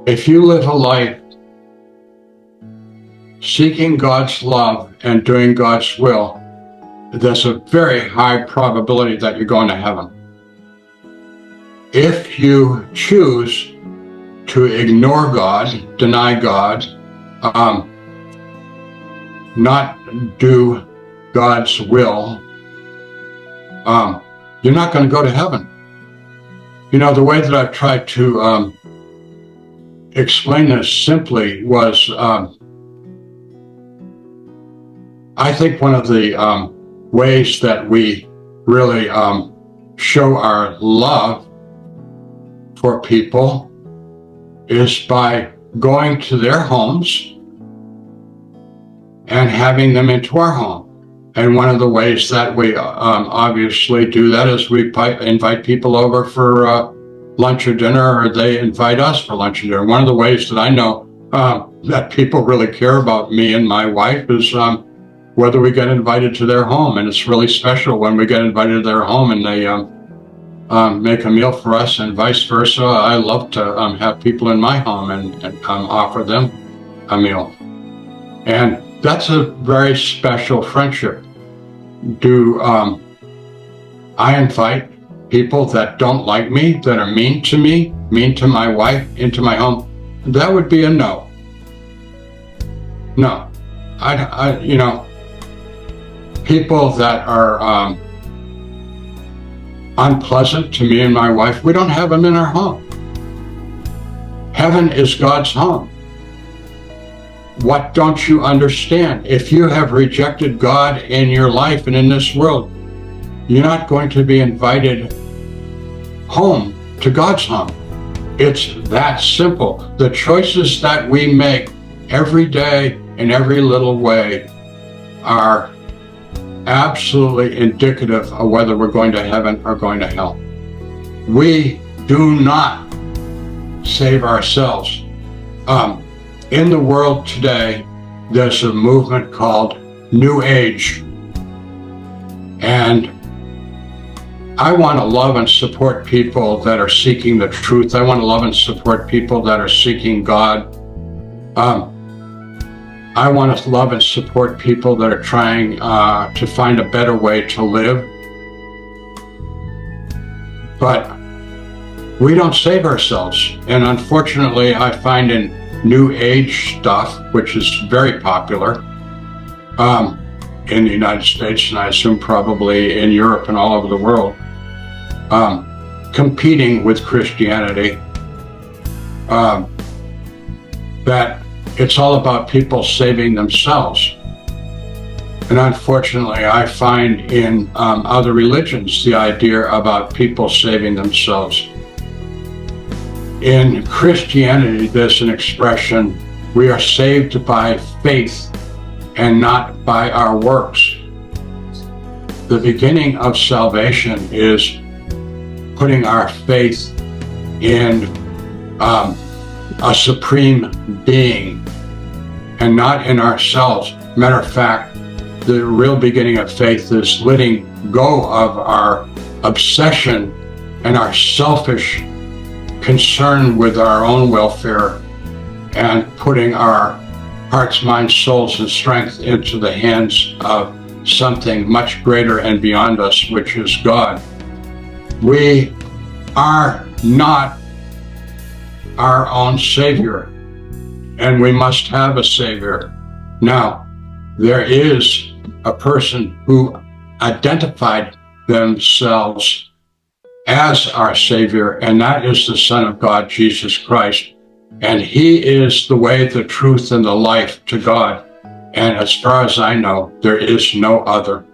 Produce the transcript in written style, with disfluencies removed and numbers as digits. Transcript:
If you live a life seeking God's love and doing God's will, there's a very high probability that you're going to heaven. If you choose to ignore God, deny God, not do God's will, you're not going to go to heaven. You know, the way that I've tried to explain this simply was, I think one of the ways that we really show our love for people is by going to their homes and having them into our home. And one of the ways that we obviously do that is we invite people over for lunch or dinner, or they invite us for lunch or dinner. One of the ways that I know that people really care about me and my wife is whether we get invited to their home. And it's really special when we get invited to their home and they make a meal for us, and vice versa. I love to have people in my home and offer them a meal. And that's a very special friendship. I invite people that don't like me, that are mean to me, mean to my wife, into my home? That would be a no. No. You know, people that are unpleasant to me and my wife, we don't have them in our home. Heaven is God's home. What don't you understand? If you have rejected God in your life and in this world, you're not going to be invited home to God's home. It's that simple. The choices that we make every day in every little way are absolutely indicative of whether we're going to heaven or going to hell. We do not save ourselves. In the world today, there's a movement called New Age. And I want to love and support people that are seeking the truth. I want to love and support people that are seeking God. I want to love and support people that are trying to find a better way to live. But we don't save ourselves. And unfortunately, I find in New Age stuff, which is very popular in the United States, and I assume probably in Europe and all over the world, competing with Christianity, that it's all about people saving themselves. And unfortunately, I find in other religions the idea about people saving themselves. In Christianity, there's an expression, we are saved by faith and not by our works. The beginning of salvation is putting our faith in a supreme being and not in ourselves. Matter of fact, the real beginning of faith is letting go of our obsession and our selfish concern with our own welfare and putting our hearts, minds, souls, and strength into the hands of something much greater and beyond us, which is God. We are not our own Savior, and we must have a Savior. Now, there is a person who identified themselves as our Savior, and that is the Son of God, Jesus Christ. And He is the way, the truth, and the life to God. And as far as I know, there is no other.